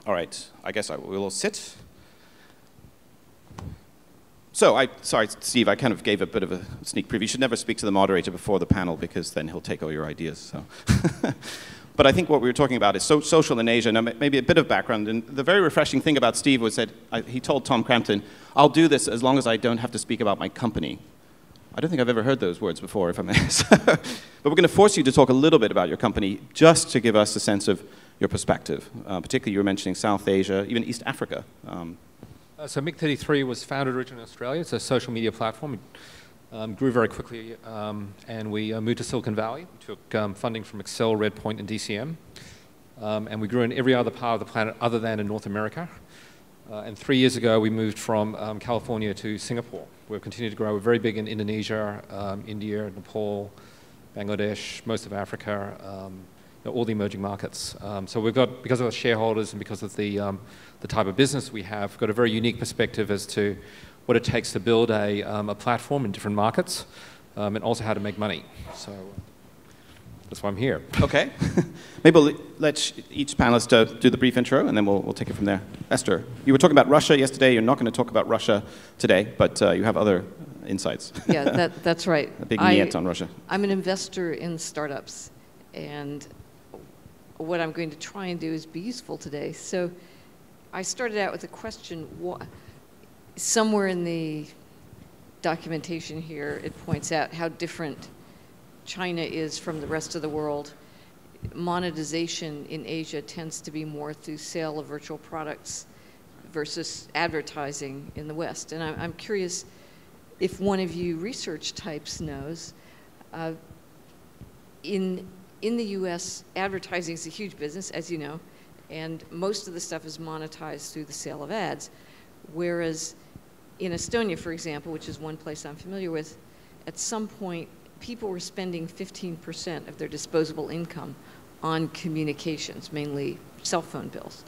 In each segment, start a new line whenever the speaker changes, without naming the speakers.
All right, I guess I will sit. So, sorry, Steve, I kind of gave a bit of a sneak preview. You should never speak to the moderator before the panel because then he'll take all your ideas. So. But I think what we were talking about is social in Asia. Now, maybe a bit of background. And the very refreshing thing about Steve was that he told Tom Crampton, I'll do this as long as I don't have to speak about my company. I don't think I've ever heard those words before, if I may. But we're going to force you to talk a little bit about your company just to give us a sense of your perspective. Particularly, you were mentioning South Asia, even East Africa.
So Mic33 was founded originally in Australia. It's a social media platform. It grew very quickly, and we moved to Silicon Valley. We took funding from Excel, Redpoint, and DCM. And we grew in every other part of the planet other than in North America. And 3 years ago, we moved from California to Singapore. We've continued to grow. We're very big in Indonesia, India, Nepal, Bangladesh, most of Africa, all the emerging markets. So we've got, because of our shareholders and because of the type of business we have, we've got a very unique perspective as to what it takes to build a platform in different markets, and also how to make money. So that's why I'm here.
Okay. Maybe we'll let each panelist do the brief intro, and then we'll take it from there. Esther, you were talking about Russia yesterday. You're not going to talk about Russia today, but you have other insights.
Yeah, that's right.
A big niet on Russia.
I'm an investor in startups, and what I'm going to try and do is be useful today. So I started out with a question. Somewhere in the documentation here, it points out how different China is from the rest of the world. Monetization in Asia tends to be more through sale of virtual products versus advertising in the West. And I'm curious if one of you research types knows, in the US, advertising is a huge business, as you know, and most of the stuff is monetized through the sale of ads, whereas in Estonia, for example, which is one place I'm familiar with, at some point, people were spending 15% of their disposable income on communications, mainly cell phone bills.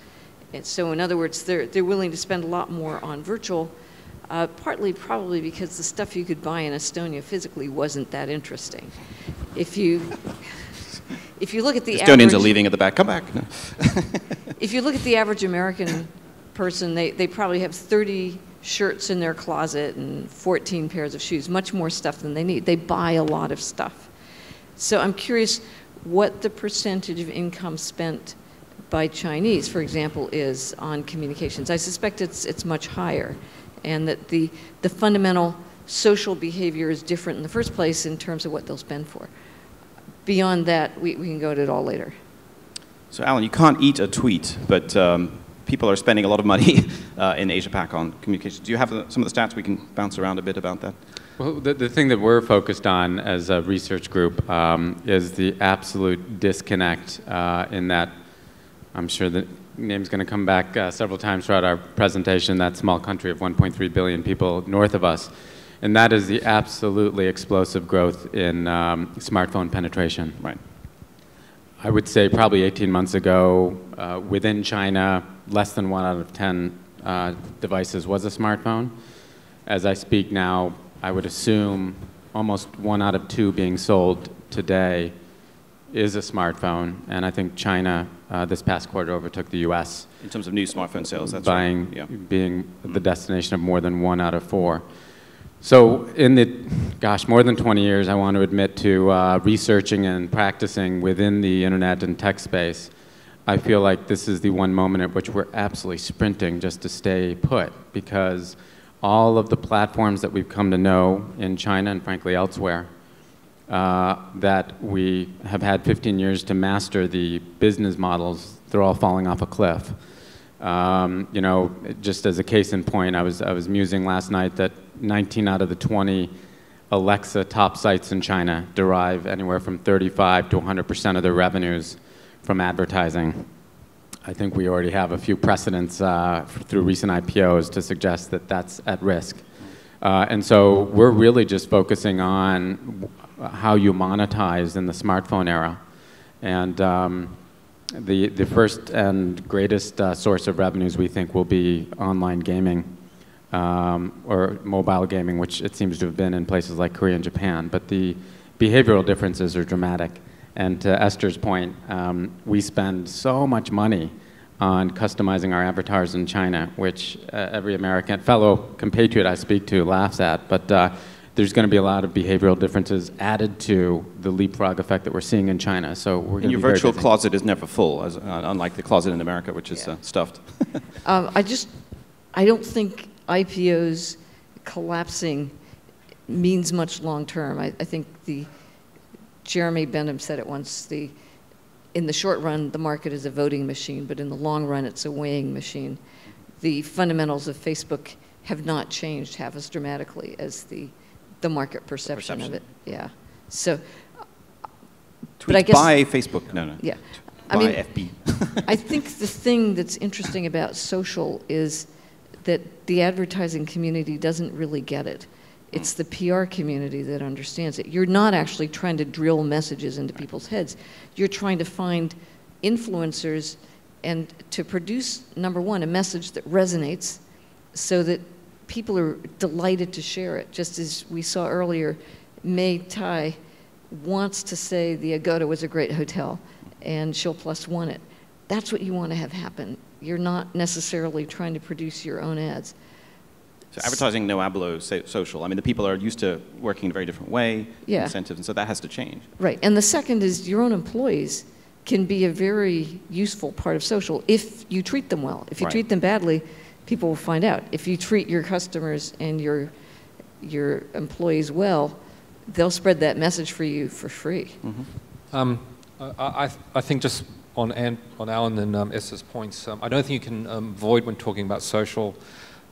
And so in other words, they're willing to spend a lot more on virtual, partly probably because the stuff you could buy in Estonia physically wasn't that interesting. If you look at the
Estonians are leaving at the back. Come back. No.
If you look at the average American person, they probably have 30 shirts in their closet and 14 pairs of shoes, much more stuff than they need. They buy a lot of stuff. So I'm curious what the percentage of income spent by Chinese, for example, is on communications. I suspect it's much higher, and that the fundamental social behavior is different in the first place in terms of what they'll spend for. Beyond that, we can go to it all later.
So Alan, you can't eat a tweet, but people are spending a lot of money in Asia-Pac on communications. Do you have some of the stats we can bounce around a bit about that?
Well, the thing that we're focused on as a research group is the absolute disconnect in that, I'm sure the name's going to come back several times throughout our presentation, that small country of 1.3 billion people north of us. And that is the absolutely explosive growth in smartphone penetration.
Right.
I would say probably 18 months ago, within China, less than 1 out of 10 devices was a smartphone. As I speak now, I would assume almost 1 out of 2 being sold today is a smartphone. And I think China this past quarter overtook the US.
In terms of new smartphone sales, that's
buying,
right. Yeah.
Being the destination of more than 1 out of 4. So in the, more than 20 years, I want to admit to researching and practicing within the internet and tech space, I feel like this is the one moment at which we're absolutely sprinting just to stay put, because all of the platforms that we've come to know in China and frankly elsewhere, that we have had 15 years to master the business models, they're all falling off a cliff. You know, just as a case in point, I was musing last night that 19 out of the 20 Alexa top sites in China derive anywhere from 35 to 100% of their revenues from advertising. I think we already have a few precedents through recent IPOs to suggest that that's at risk. And so we're really just focusing on how you monetize in the smartphone era. And the first and greatest source of revenues we think will be online gaming or mobile gaming, which it seems to have been in places like Korea and Japan. But the behavioral differences are dramatic. And to Esther's point, we spend so much money on customizing our avatars in China, which every American, fellow compatriot I speak to laughs at. But there's going to be a lot of behavioral differences added to the leapfrog effect that we're seeing in China. So we're going to be
your
very
virtual
busy.
closet is never full, unlike the closet in America, which is stuffed.
I don't think IPOs collapsing means much long term. I think Jeremy Bentham said it once, in the short run, the market is a voting machine, but in the long run, it's a weighing machine. The fundamentals of Facebook have not changed half as dramatically as the market perception of it. Yeah. So, but I guess,
buy Facebook. No.
Yeah.
Buy FB.
I think the thing that's interesting about social is that the advertising community doesn't really get it. It's the PR community that understands it. You're not actually trying to drill messages into people's heads. You're trying to find influencers and to produce, number one, a message that resonates so that people are delighted to share it. Just as we saw earlier, Mei Tai wants to say the Agoda was a great hotel and she'll +1 it. That's what you want to have happen. You're not necessarily trying to produce your own ads.
So advertising no hablo social. I mean, the people are used to working in a very different way, incentives, and so that has to change.
Right, and the second is your own employees can be a very useful part of social if you treat them well. If you treat them badly, people will find out. If you treat your customers and your employees well, they'll spread that message for you for free.
Mm-hmm. I think just on Alan and Esther's points, I don't think you can avoid when talking about social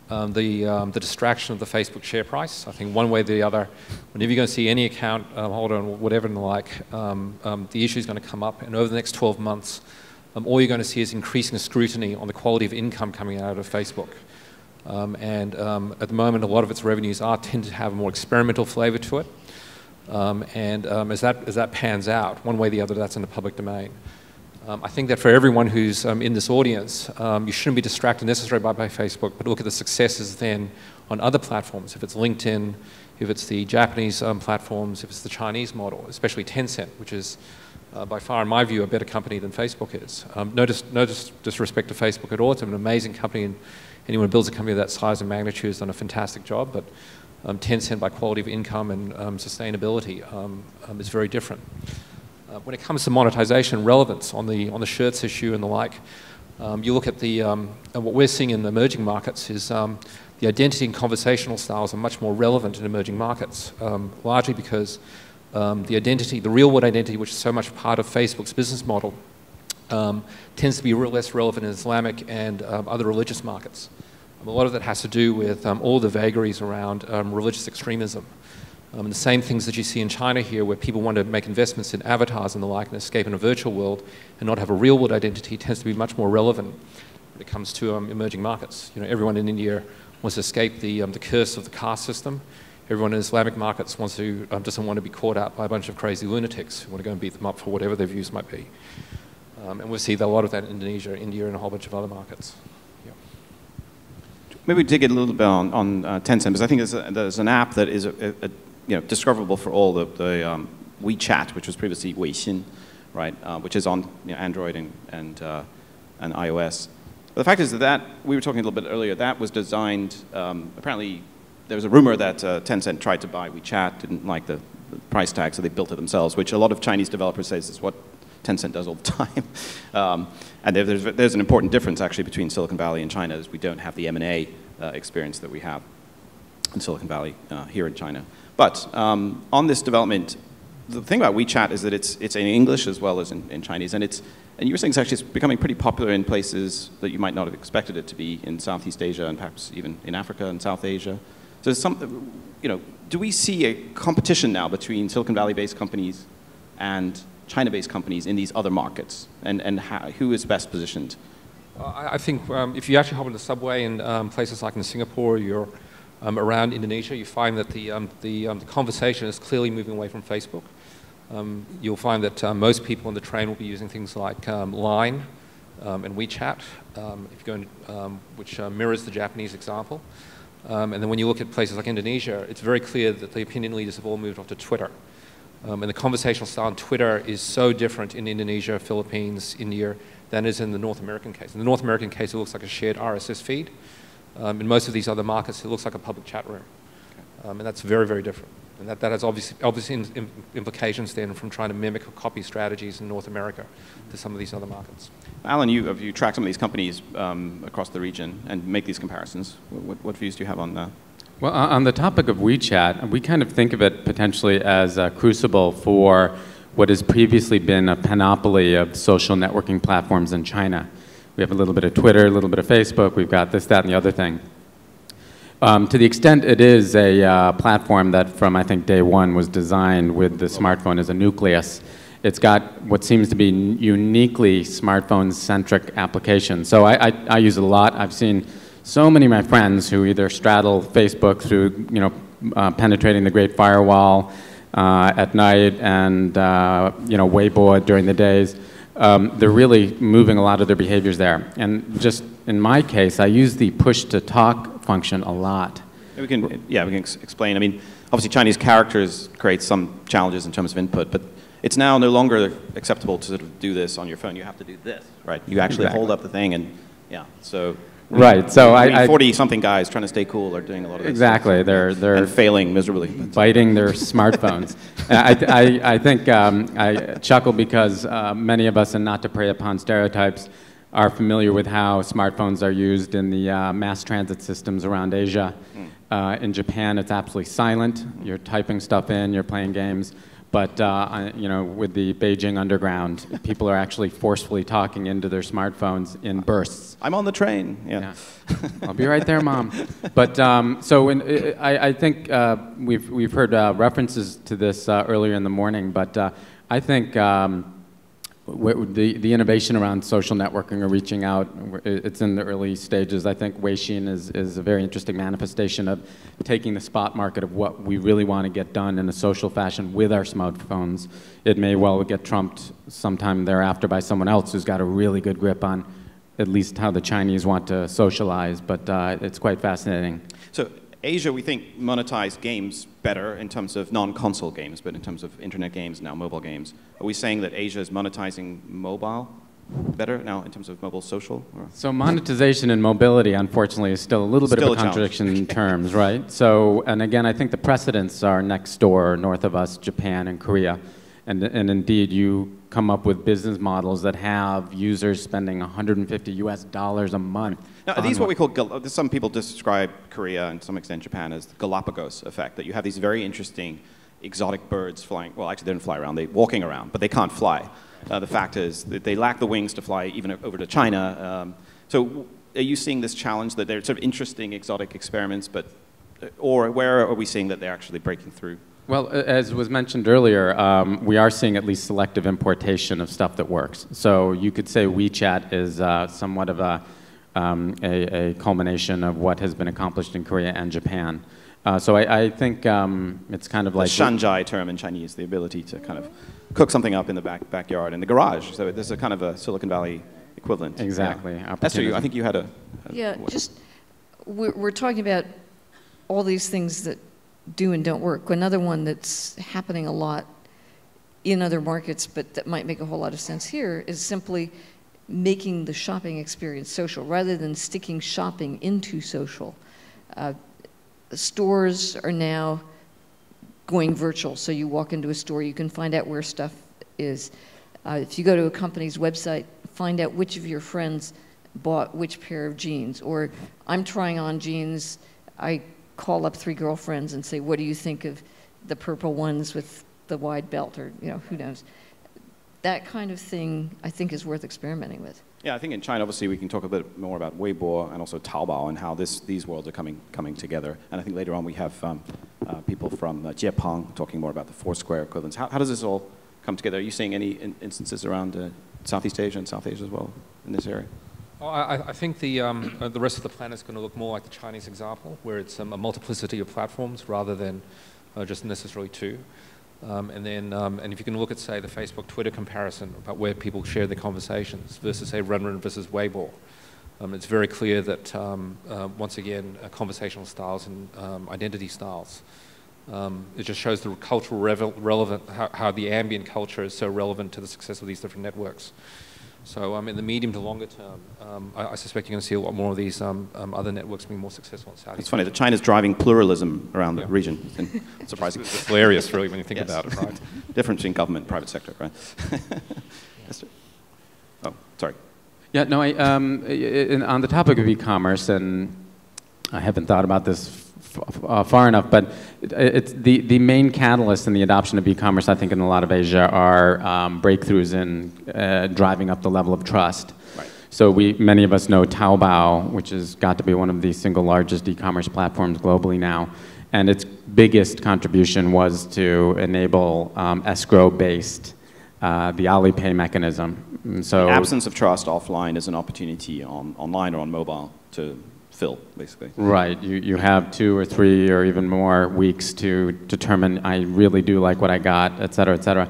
the distraction of the Facebook share price. I think one way or the other, whenever you're going to see any account holder and whatever and the like, the issue is going to come up, and over the next 12 months, all you're going to see is increasing scrutiny on the quality of income coming out of Facebook. At the moment, a lot of its revenues tend to have a more experimental flavor to it. As that pans out, one way or the other, that's in the public domain. I think that for everyone who's in this audience, you shouldn't be distracted necessarily by Facebook, but look at the successes then on other platforms. If it's LinkedIn, if it's the Japanese platforms, if it's the Chinese model, especially Tencent, which is by far, in my view, a better company than Facebook is. No disrespect to Facebook at all. It's an amazing company, and anyone who builds a company of that size and magnitude has done a fantastic job, but Tencent, by quality of income and sustainability, is very different. When it comes to monetization relevance on the shirts issue and the like, you look at what we're seeing in the emerging markets is the identity and conversational styles are much more relevant in emerging markets, largely because the real world identity, which is so much part of Facebook's business model, tends to be less relevant in Islamic and other religious markets. A lot of that has to do with all the vagaries around religious extremism. And the same things that you see in China here, where people want to make investments in avatars and the like and escape in a virtual world and not have a real world identity, tends to be much more relevant when it comes to emerging markets. You know, everyone in India wants to escape the curse of the caste system. Everyone in Islamic markets doesn't want to be caught out by a bunch of crazy lunatics who want to go and beat them up for whatever their views might be. And we see a lot of that in Indonesia, India, and a whole bunch of other markets.
Maybe dig in a little bit on Tencent, because I think there's an app that is discoverable for all the WeChat, which was previously Weixin, right, which is on Android and iOS. But the fact is that we were talking a little bit earlier, that was designed, apparently there was a rumor that Tencent tried to buy WeChat, didn't like the price tag, so they built it themselves, which a lot of Chinese developers say is what Tencent does all the time. And there's an important difference actually between Silicon Valley and China, is we don't have the M&A experience that we have in Silicon Valley here in China. But on this development, the thing about WeChat is that it's in English as well as in Chinese, and you were saying it's becoming pretty popular in places that you might not have expected it to be, in Southeast Asia and perhaps even in Africa and South Asia. So do we see a competition now between Silicon Valley-based companies and China-based companies in these other markets, and who is best positioned?
I think if you actually hop on the subway in places like in Singapore, you're around Indonesia, you find that the conversation is clearly moving away from Facebook. You'll find that most people on the train will be using things like Line and WeChat, if you go which mirrors the Japanese example. And then when you look at places like Indonesia, it's very clear that the opinion leaders have all moved off to Twitter. And the conversational style on Twitter is so different in Indonesia, Philippines, India, than is in the North American case. In the North American case, it looks like a shared RSS feed. In most of these other markets, it looks like a public chat room. And that's very, very different. And that has obvious implications then from trying to mimic or copy strategies in North America to some of these other markets.
Alan, you track some of these companies across the region and make these comparisons. What views do you have on that?
Well, on the topic of WeChat, we kind of think of it potentially as a crucible for what has previously been a panoply of social networking platforms in China. We have a little bit of Twitter, a little bit of Facebook, we've got this, that, and the other thing. To the extent it is a platform that from, I think, day one was designed with the smartphone as a nucleus, it's got what seems to be uniquely smartphone-centric applications. So I use it a lot. I've seen so many of my friends who either straddle Facebook through, penetrating the Great Firewall at night and, Weibo during the days. They're really moving a lot of their behaviors there. And just in my case, I use the push-to-talk function a lot.
We can explain. I mean, obviously Chinese characters create some challenges in terms of input, but it's now no longer acceptable to sort of do this on your phone. You have to do this, right? You actually hold up the thing and, so...
Right, so
40-something guys trying to stay cool are doing a lot of this.
Exactly, they're
and failing miserably.
Biting their smartphones. I think I chuckle because many of us, and not to prey upon stereotypes, are familiar with how smartphones are used in the mass transit systems around Asia. In Japan, it's absolutely silent. You're typing stuff in, you're playing games. But with the Beijing Underground, people are actually forcefully talking into their smartphones in bursts.
I'm on the train. Yeah.
I'll be right there, Mom. But I think we've heard references to this earlier in the morning. But I think the innovation around social networking or reaching out, it's in the early stages. I think Weixin is a very interesting manifestation of taking the spot market of what we really want to get done in a social fashion with our smartphones. It may well get trumped sometime thereafter by someone else who's got a really good grip on at least how the Chinese want to socialize, but it's quite fascinating.
So Asia, we think, monetized games better in terms of non-console games, but in terms of internet games, now mobile games. Are we saying that Asia is monetizing mobile better now in terms of mobile social? Or?
So monetization and mobility, unfortunately, is still a little bit of a contradiction in terms, right? So, and again, I think the precedents are next door, north of us, Japan and Korea. And indeed, you come up with business models that have users spending $150 a month.
Now, are these what we call, some people describe Korea and to some extent Japan as the Galapagos effect, that you have these very interesting exotic birds flying, well, actually they don't fly around, they're walking around, but they can't fly. The fact is that they lack the wings to fly even over to China. So are you seeing this challenge that they're sort of interesting exotic experiments, but, or where are we seeing that they're actually breaking through?
Well, as was mentioned earlier, we are seeing at least selective importation of stuff that works. So you could say WeChat is somewhat of a culmination of what has been accomplished in Korea and Japan. So I think it's kind of like...
The shanzhai term in Chinese, the ability to kind of cook something up in the backyard, in the garage. So there's a kind of a Silicon Valley equivalent.
Exactly.
Yeah. Esther, I think you had a
we're talking about all these things that do and don't work. Another one that's happening a lot in other markets, but that might make a whole lot of sense here, is simply making the shopping experience social rather than sticking shopping into social. Stores are now going virtual, so you walk into a store, you can find out where stuff is. If you go to a company's website, find out which of your friends bought which pair of jeans, or I'm trying on jeans, I call up 3 girlfriends and say, what do you think of the purple ones with the wide belt, or who knows. That kind of thing, I think, is worth experimenting with.
Yeah, I think in China, obviously, we can talk a bit more about Weibo and also Taobao and how these worlds are coming together. And I think later on we have people from Jiepang talking more about the Foursquare equivalents. How does this all come together? Are you seeing any instances around Southeast Asia and South Asia as well in this area?
Oh, I think the rest of the planet is going to look more like the Chinese example, where it's a multiplicity of platforms rather than just necessarily 2. And if you can look at, say, the Facebook-Twitter comparison about where people share their conversations versus, say, Renren versus Weibo, it's very clear that, once again, conversational styles and identity styles. It just shows the cultural relevant, how the ambient culture is so relevant to the success of these different networks. So in the medium to longer term, I suspect you're going to see a lot more of these other networks being more successful in Southeast
It's funny
Asia.
that China's driving pluralism around the region. It's surprising.
It's hilarious, really, when you think
Yes.
about it, right?
Difference between government and private sector, right? Yes, sir. Oh, sorry.
Yeah, no, on the topic of e-commerce, and I haven't thought about this far enough, but it's the main catalyst in the adoption of e-commerce, I think, in a lot of Asia are breakthroughs in driving up the level of trust.
Right.
So many of us know Taobao, which has got to be one of the single largest e-commerce platforms globally now, and its biggest contribution was to enable escrow-based the Alipay mechanism. And so
The absence of trust offline is an opportunity online or on mobile to fill, basically.
right, you have 2 or 3 or even more weeks to determine I really do like what I got, et cetera, et cetera.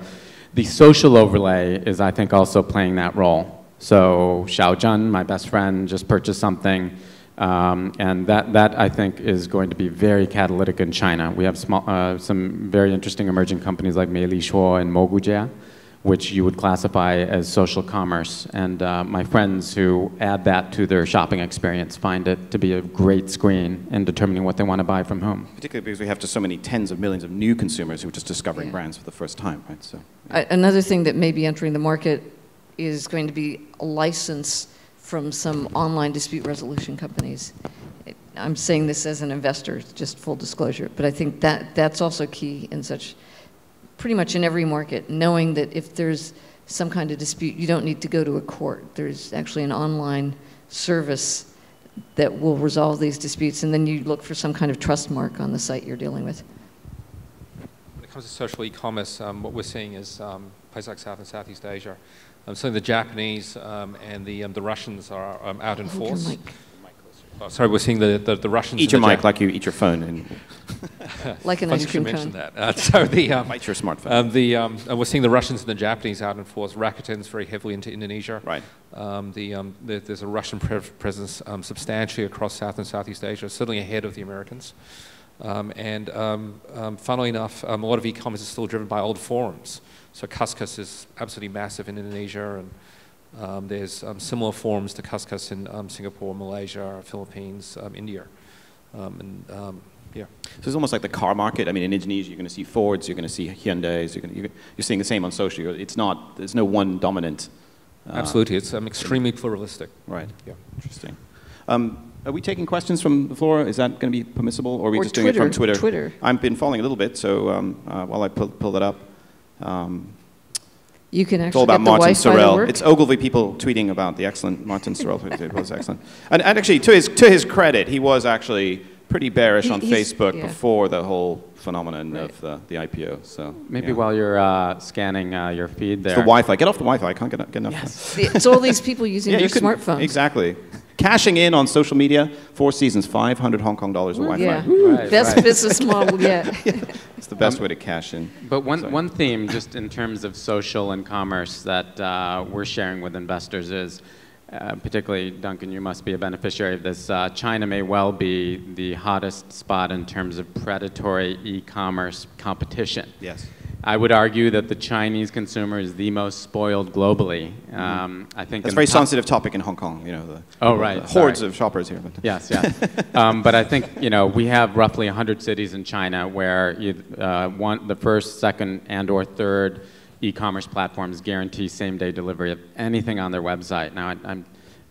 The social overlay is, I think, also playing that role. So Xiaozhen, my best friend, just purchased something, and that I think is going to be very catalytic in China. We have some very interesting emerging companies like Meilixuo and Mogujia, which you would classify as social commerce. And my friends who add that to their shopping experience find it to be a great screen in determining what they want to buy from whom.
Particularly because we have just so many tens of millions of new consumers who are just discovering brands for the first time, right? So,
Another thing that may be entering the market is going to be a license from some online dispute resolution companies. I'm saying this as an investor, just full disclosure, but I think that's also key in pretty much in every market, knowing that if there's some kind of dispute, you don't need to go to a court. There's actually an online service that will resolve these disputes, and then you look for some kind of trust mark on the site you're dealing with.
When it comes to social e-commerce, what we're seeing is places like South and Southeast Asia. Certainly the Japanese and the Russians are out in
Hold your
force.
mic.
Oh, sorry, we're seeing the Russians.
eat your mic like you eat your phone and
Like an
Funny
ice cream
you should
cone.
mention that. So
bite your smartphone.
we're seeing the Russians and the Japanese out in force. Rakuten's very heavily into Indonesia.
Right.
There's a Russian presence substantially across South and Southeast Asia, certainly ahead of the Americans. Funnily enough, a lot of e-commerce is still driven by old forums. So Kaskus is absolutely massive in Indonesia, and there's similar forums to Kaskus in Singapore, Malaysia, Philippines, India. Yeah.
So it's almost like the car market. I mean, in Indonesia, you're going to see Fords, you're going to see Hyundais, you're seeing the same on social. There's no one dominant.
Absolutely, it's extremely pluralistic.
Right.
Yeah.
Interesting. Are we taking questions from the floor? Is that going to be permissible, or are we
Or
just doing it from
Twitter.
Twitter? I've been following a little bit, so while I pull that up.
You can
It's all
actually
about
get the
Martin
Wi-Fi to
Sorrell.
work.
It's Ogilvy people tweeting about the excellent Martin Sorrell. It was excellent. And actually, to his credit, he was actually pretty bearish on Facebook before the whole phenomenon of the IPO. So
Maybe while you're scanning your feed there.
it's the Wi-Fi. Get off the Wi-Fi. I can't get enough.
Yes. It's all these people using their smartphones.
Exactly. Cashing in on social media, 4 Seasons, 500 Hong Kong dollars of Wi-Fi.
Yeah.
Right,
Best
right.
business model yet.
It's the best way to cash in.
But
Sorry.
one theme, just in terms of social and commerce, that we're sharing with investors is, particularly, Duncan, you must be a beneficiary of this, China may well be the hottest spot in terms of predatory e-commerce competition.
Yes.
I would argue that the Chinese consumer is the most spoiled globally. I think
That's a very sensitive topic in Hong Kong, you know, the hordes of shoppers here. But.
Yes, yes. But I think, you know, we have roughly 100 cities in China where the first, second, and or third e-commerce platforms guarantee same-day delivery of anything on their website. Now, I'm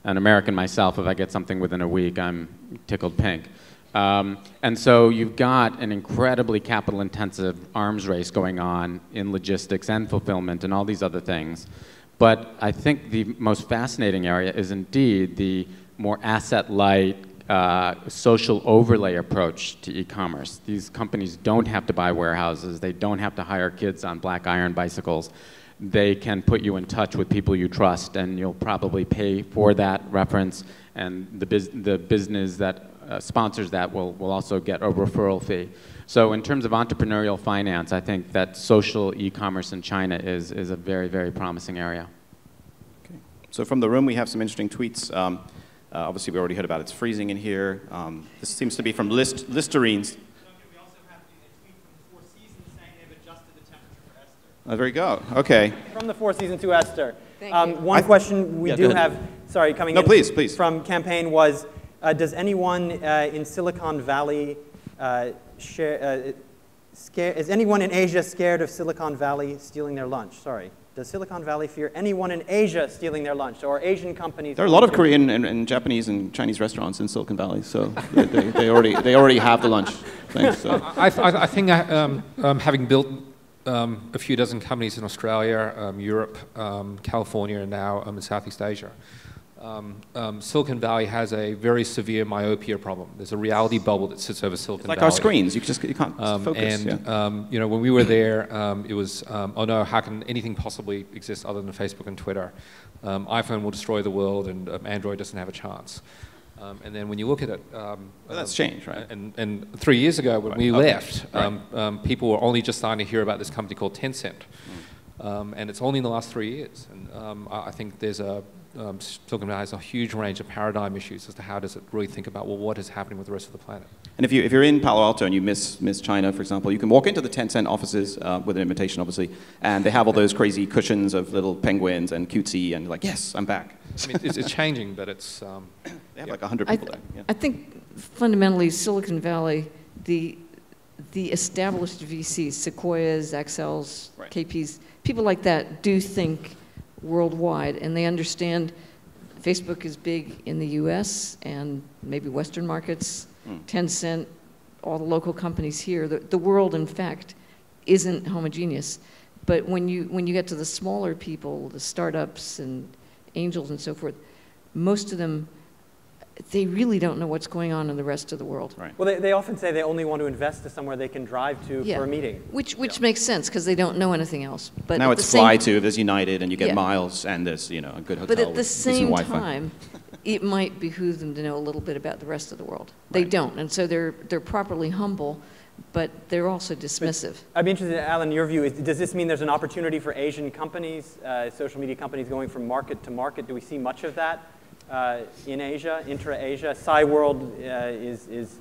an American myself. If I get something within a week, I'm tickled pink. And so you've got an incredibly capital-intensive arms race going on in logistics and fulfillment and all these other things. But I think the most fascinating area is indeed the more asset-light, social overlay approach to e-commerce. These companies don't have to buy warehouses. They don't have to hire kids on black iron bicycles. They can put you in touch with people you trust, and you'll probably pay for that reference, and the business that sponsors that will also get a referral fee. So in terms of entrepreneurial finance, I think that social e-commerce in China is a very, very promising area.
Okay. So from the room, we have some interesting tweets. Obviously, we already heard about it's freezing in here. This seems to be from Listerines.
We also have a tweet from the Four Seasons saying they've adjusted the temperature for Esther.
There you go. Okay.
From the Four Seasons to Esther.
Thank you.
One question we
Yeah,
do
go ahead.
have, sorry, coming
No,
in
please.
from campaign was, does anyone in Silicon Valley is anyone in Asia scared of Silicon Valley stealing their lunch? Sorry. Does Silicon Valley fear anyone in Asia stealing their lunch, or Asian companies?
There are a lot of Korean and Japanese and Chinese restaurants in Silicon Valley, so they already have the lunch. Thanks. So.
I think having built a few dozen companies in Australia, Europe, California, and now in Southeast Asia, Silicon Valley has a very severe myopia problem. There's a reality bubble that sits over Silicon
Like
Valley.
our screens, you can't focus.
You know, when we were there, it was, oh no, how can anything possibly exist other than Facebook and Twitter? iPhone will destroy the world, and Android doesn't have a chance. And then when you look at it,
Well, that's changed, right?
And 3 years ago, when we left, people were only just starting to hear about this company called Tencent, and it's only in the last 3 years. And I think there's Silicon Valley has a huge range of paradigm issues as to how does it really think about, well, what is happening with the rest of the planet.
And if you're in Palo Alto and you miss China, for example, you can walk into the Tencent offices with an invitation, obviously, and they have all those crazy cushions of little penguins and cutesy, and you're like, yes, I'm back.
I mean, it's changing, but it's...
They have like 100 people there. Yeah.
I think fundamentally Silicon Valley, the established VCs, Sequoias, Accels,
Right.
KPs, people like that do think worldwide, and they understand Facebook is big in the US and maybe Western markets, Tencent, all the local companies here. The world, in fact, isn't homogeneous. But when you get to the smaller people, the startups and angels and so forth, most of them, they really don't know what's going on in the rest of the world.
Right.
Well, they often say they only want to invest to somewhere they can drive to for a meeting.
Which makes sense because they don't know anything else. But
Now
at
it's
the
fly
same,
to, there's United, and you get
Yeah.
miles, and there's a good hotel.
But at
with
the
decent
same
Wi-Fi.
time, it might behoove them to know a little bit about the rest of the world. They
Right.
don't, and so they're properly humble, but they're also dismissive.
I'd be interested, Alan, your view. Does this mean there's an opportunity for Asian companies, social media companies going from market to market? Do we see much of that in Asia, intra-Asia? Cyworld is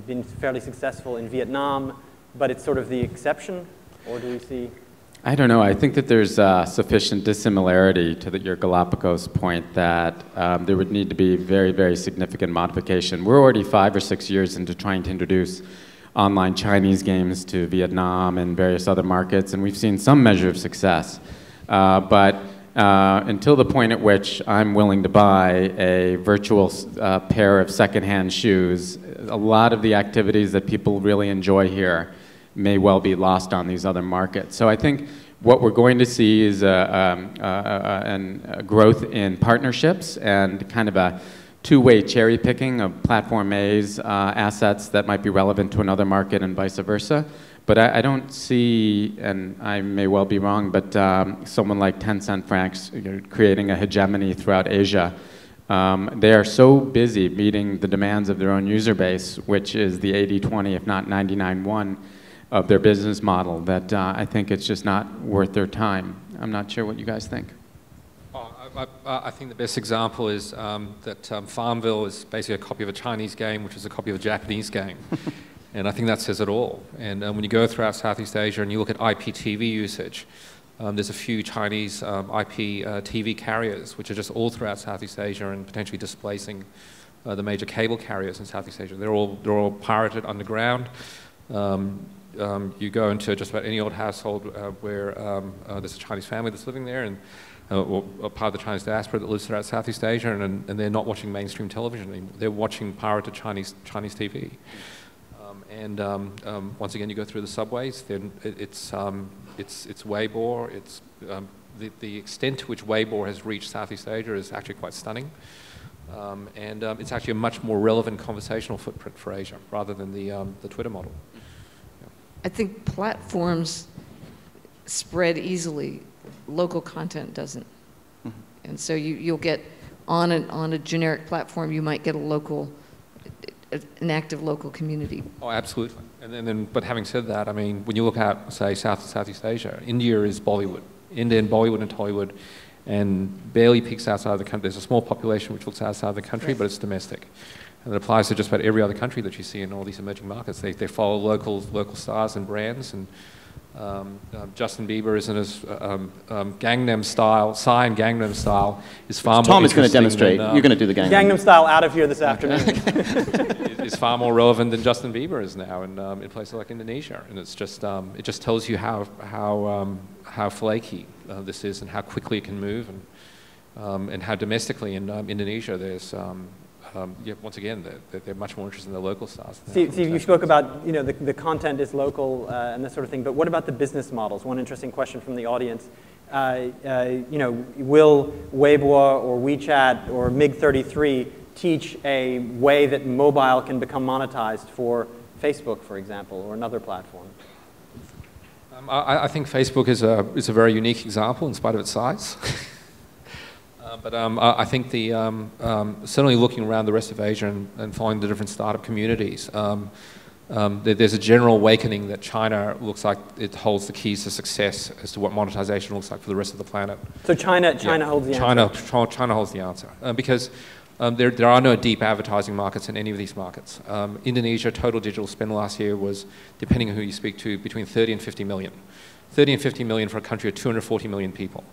been fairly successful in Vietnam, but it's sort of the exception, or do we see?
I don't know. I think that there's sufficient dissimilarity to your Galapagos point that there would need to be very, very significant modification. We're already 5 or 6 years into trying to introduce online Chinese games to Vietnam and various other markets, and we've seen some measure of success. But until the point at which I'm willing to buy a virtual pair of secondhand shoes, a lot of the activities that people really enjoy here may well be lost on these other markets. So I think what we're going to see is a growth in partnerships and kind of a two-way cherry picking of Platform A's assets that might be relevant to another market and vice versa. But I don't see, and I may well be wrong, but someone like Tencent Franks creating a hegemony throughout Asia. They are so busy meeting the demands of their own user base, which is the 80-20, if not 99-1 of their business model, that I think it's just not worth their time. I'm not sure what you guys think.
I think the best example is that Farmville is basically a copy of a Chinese game, which is a copy of a Japanese game. And I think that says it all. And when you go throughout Southeast Asia and you look at IPTV usage, there's a few Chinese IP TV carriers, which are just all throughout Southeast Asia and potentially displacing the major cable carriers in Southeast Asia. They're all pirated underground. You go into just about any old household where there's a Chinese family that's living there, and or part of the Chinese diaspora that lives throughout Southeast Asia, and they're not watching mainstream television anymore. They're watching pirated Chinese TV. Once again, you go through the subways. Then it's Weibo. It's the extent to which Weibo has reached Southeast Asia is actually quite stunning, it's actually a much more relevant conversational footprint for Asia rather than the Twitter model.
I think platforms spread easily. Local content doesn't. And so you'll get on a generic platform, you might get an active local community.
Oh, absolutely. But having said that, I mean, when you look at, say, Southeast Asia, India is Bollywood. Indian Bollywood and Tollywood, and barely peaks outside of the country. There's a small population which looks outside the country, but it's domestic. And it applies to just about every other country that you see in all these emerging markets. They follow local stars and brands, and Justin Bieber isn't as Gangnam Style, Psy and Gangnam Style is far more
Tom is going to
interesting
demonstrate.
than,
You're going to do the
Gangnam Style out of here this afternoon.
is far more relevant than Justin Bieber is now in places like Indonesia, and it's just it just tells you how flaky this is and how quickly it can move, and how domestically in Indonesia there's once again they're much more interested in the local stars.
Steve, you spoke about the content is local and this sort of thing, but what about the business models? One interesting question from the audience. Will Weibo or WeChat or MiG-33 teach a way that mobile can become monetized for Facebook, for example, or another platform?
I think Facebook is a very unique example in spite of its size. But I think certainly looking around the rest of Asia and following the different startup communities, there's a general awakening that China looks like it holds the keys to success as to what monetization looks like for the rest of the planet.
So China holds the answer?
China holds the answer. Because there are no deep advertising markets in any of these markets. Indonesia, total digital spend last year was, depending on who you speak to, between 30 and 50 million. 30 and 50 million for a country of 240 million people.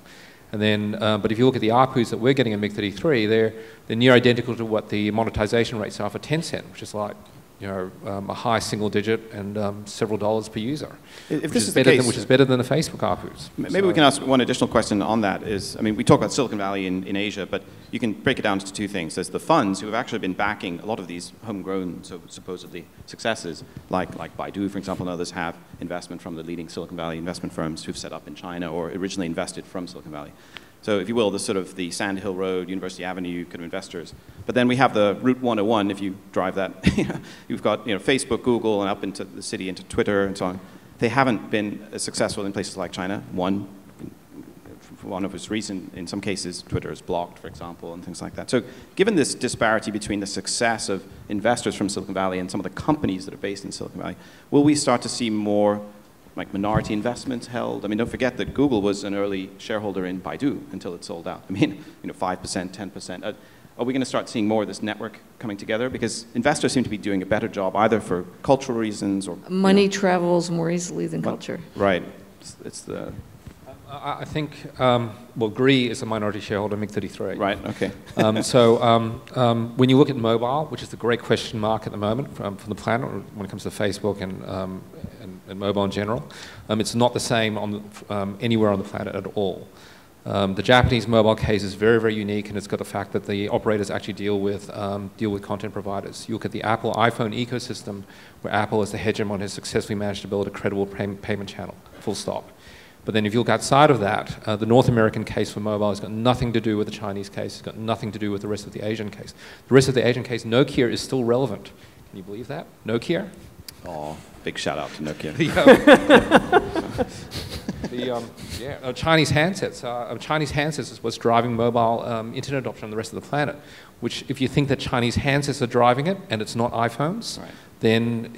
And then, but if you look at the ARPUs that we're getting in MiG-33, they're near identical to what the monetization rates are for Tencent, which is like, a high single digit and several dollars per user.
If this is the case,
which is better than the Facebook ARPUs.
Maybe we can ask one additional question on that. We talk about Silicon Valley in Asia, but you can break it down to two things. There's the funds who have actually been backing a lot of these homegrown, supposedly successes, like Baidu, for example, and others have investment from the leading Silicon Valley investment firms who've set up in China or originally invested from Silicon Valley. So if you will, the sort of the Sand Hill Road, University Avenue kind of investors. But then we have the Route 101, if you drive that. You've got Facebook, Google, and up into the city, into Twitter, and so on. They haven't been as successful in places like China. One of its reasons, in some cases, Twitter is blocked, for example, and things like that. So given this disparity between the success of investors from Silicon Valley and some of the companies that are based in Silicon Valley, will we start to see more like minority investments held? Don't forget that Google was an early shareholder in Baidu until it sold out. 5%, 10%. Are we going to start seeing more of this network coming together? Because investors seem to be doing a better job either for cultural reasons or...
Money travels more easily than culture.
Right. It's the...
I think, GRI is a minority shareholder in MiG-33.
Right, okay.
When you look at mobile, which is the great question mark at the moment from the planet when it comes to Facebook and mobile in general, it's not the same anywhere on the planet at all. The Japanese mobile case is very, very unique, and it's got the fact that the operators actually deal with content providers. You look at the Apple iPhone ecosystem, where Apple as the hegemon has successfully managed to build a credible payment channel, full stop. But then if you look outside of that, the North American case for mobile has got nothing to do with the Chinese case. It's got nothing to do with the rest of the Asian case. The rest of the Asian case, Nokia is still relevant. Can you believe that? Nokia?
Oh, big shout out to Nokia.
Chinese handsets. Chinese handsets is what's driving mobile internet adoption on the rest of the planet. Which, if you think that Chinese handsets are driving it and it's not iPhones, right, then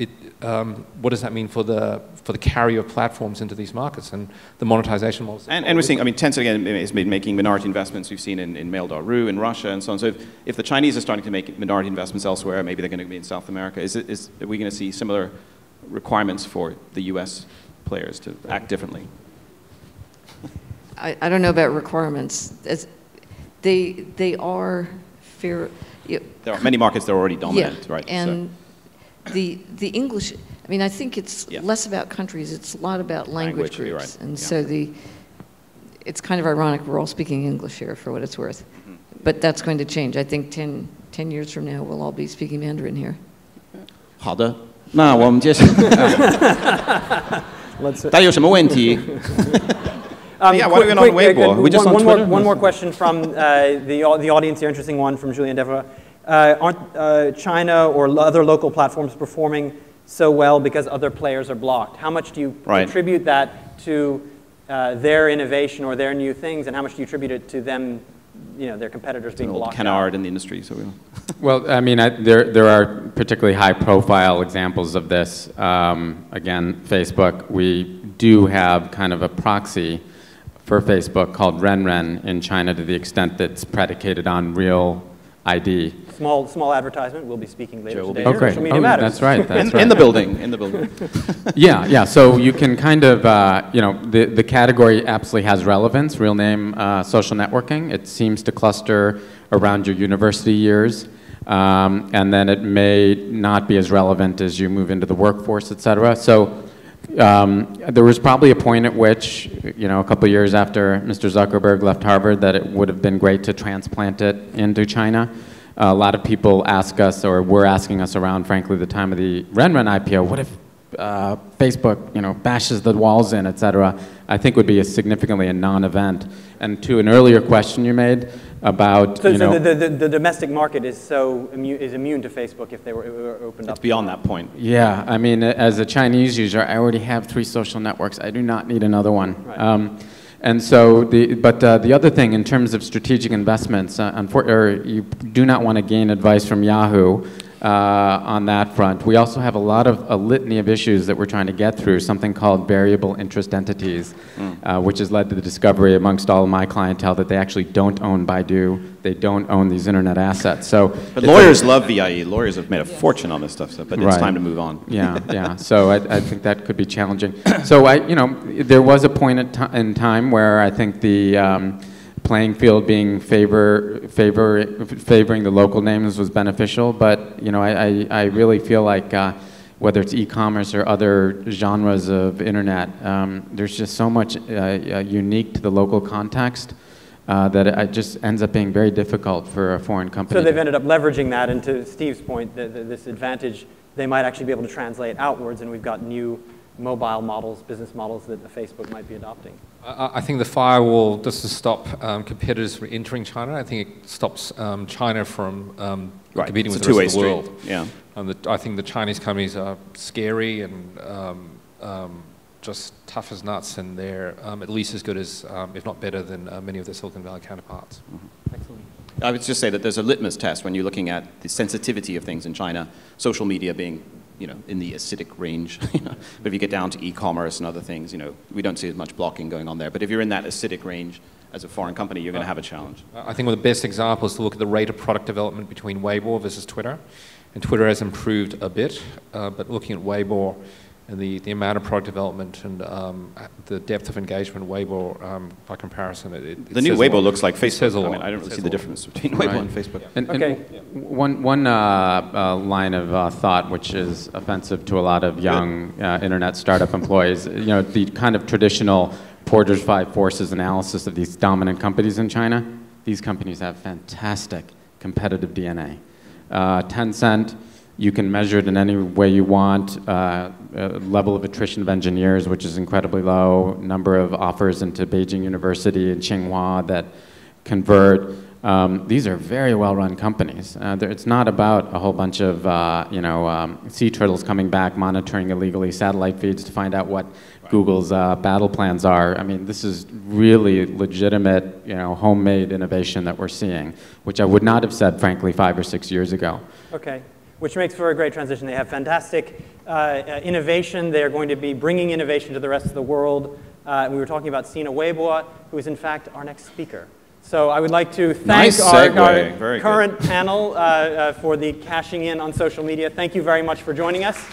what does that mean for the carrier of platforms into these markets and the monetization models?
And we're seeing, Tencent again has been making minority investments. We've seen in Mail.ru in Russia and so on. So if the Chinese are starting to make minority investments elsewhere, maybe they're going to be in South America. Are we going to see similar requirements for the U.S. players to act differently?
I don't know about requirements. They are fair.
There are many markets that are already dominant,
yeah,
right?
And so. the English, I think it's less about countries. It's a lot about language groups.
Right.
And so it's kind of ironic we're all speaking English here for what it's worth. Mm-hmm. But that's going to change. I think 10 years from now, we'll all be speaking Mandarin here.
好的，那我们接下来，大家有什么问题？ Yeah, why are we not on Weibo? We just on Twitter?
One more question from the audience here, interesting one from Julien Devra. Aren't China or other local platforms performing so well because other players are blocked? How much do you attribute that to their innovation or their new things, and how much do you attribute it to them, their competitors being blocked?
Canard in the industry, so
Well, there are particularly high-profile examples of this. Again, Facebook, we do have kind of a proxy for Facebook called RenRen in China to the extent that it's predicated on real ID.
Small advertisement. We'll be speaking later
Joe will
today.
be
Oh, great.
Social Media
Oh,
Matters.
that's right. That's right.
In the building, in the building.
Yeah. So you can kind of, the category absolutely has relevance, real name social networking. It seems to cluster around your university years. And then it may not be as relevant as you move into the workforce, et cetera. So there was probably a point at which, a couple of years after Mr. Zuckerberg left Harvard, that it would have been great to transplant it into China. A lot of people ask us, or were asking us around, frankly, the time of the Renren IPO, what if Facebook, bashes the walls in, et cetera? I think would be significantly a non-event. And to an earlier question you made about,
So the domestic market is immune to Facebook if they were opened up.
It's beyond that point.
Yeah, I mean, as a Chinese user, I already have 3 social networks. I do not need another one.
Right.
And so, the other thing in terms of strategic investments, you do not want to gain advice from Yahoo on that front. We also have a litany of issues that we're trying to get through, something called variable interest entities, which has led to the discovery amongst all of my clientele that they actually don't own Baidu, they don't own these internet assets.
But lawyers love VIE. Lawyers have made a fortune on this stuff, but it's time to move on.
Yeah. So I think that could be challenging. So there was a point in time where I think the playing field being favoring the local names was beneficial, but I really feel like whether it's e-commerce or other genres of internet, there's just so much unique to the local context that it just ends up being very difficult for a foreign company.
So they've ended up leveraging that, and to Steve's point, this advantage, they might actually be able to translate outwards, and we've got new mobile models, business models that Facebook might be adopting.
I think the firewall does to stop competitors from entering China. I think it stops China from competing with the rest of the world.
Yeah.
I think the Chinese companies are scary and just tough as nuts, and they're at least as good as, if not better than, many of their Silicon Valley counterparts.
Mm-hmm. Excellent. I would just say that there's a litmus test when you're looking at the sensitivity of things in China, social media being in the acidic range. But if you get down to e-commerce and other things, we don't see as much blocking going on there. But if you're in that acidic range as a foreign company, you're going to have a challenge.
I think one of the best examples is to look at the rate of product development between Weibo versus Twitter. And Twitter has improved a bit, but looking at Weibo and the amount of product development and the depth of engagement in Weibo, by comparison,
the new Weibo looks like Facebook.
I
don't really see the difference between Weibo and Facebook.
And one line of thought, which is offensive to a lot of young internet startup employees, the kind of traditional Porter's 5 forces analysis of these dominant companies in China. These companies have fantastic competitive DNA. Tencent, you can measure it in any way you want. Level of attrition of engineers, which is incredibly low. Number of offers into Beijing University and Tsinghua that convert. These are very well-run companies. It's not about a whole bunch of sea turtles coming back, monitoring illegally satellite feeds to find out what Google's battle plans are. I mean, this is really legitimate, homemade innovation that we're seeing, which I would not have said, frankly, 5 or 6 years ago.
Okay. Which makes for a great transition. They have fantastic innovation. They're going to be bringing innovation to the rest of the world. We were talking about Sina Weibo, who is in fact our next speaker. So I would like to thank our current panel for the cashing in on social media. Thank you very much for joining us.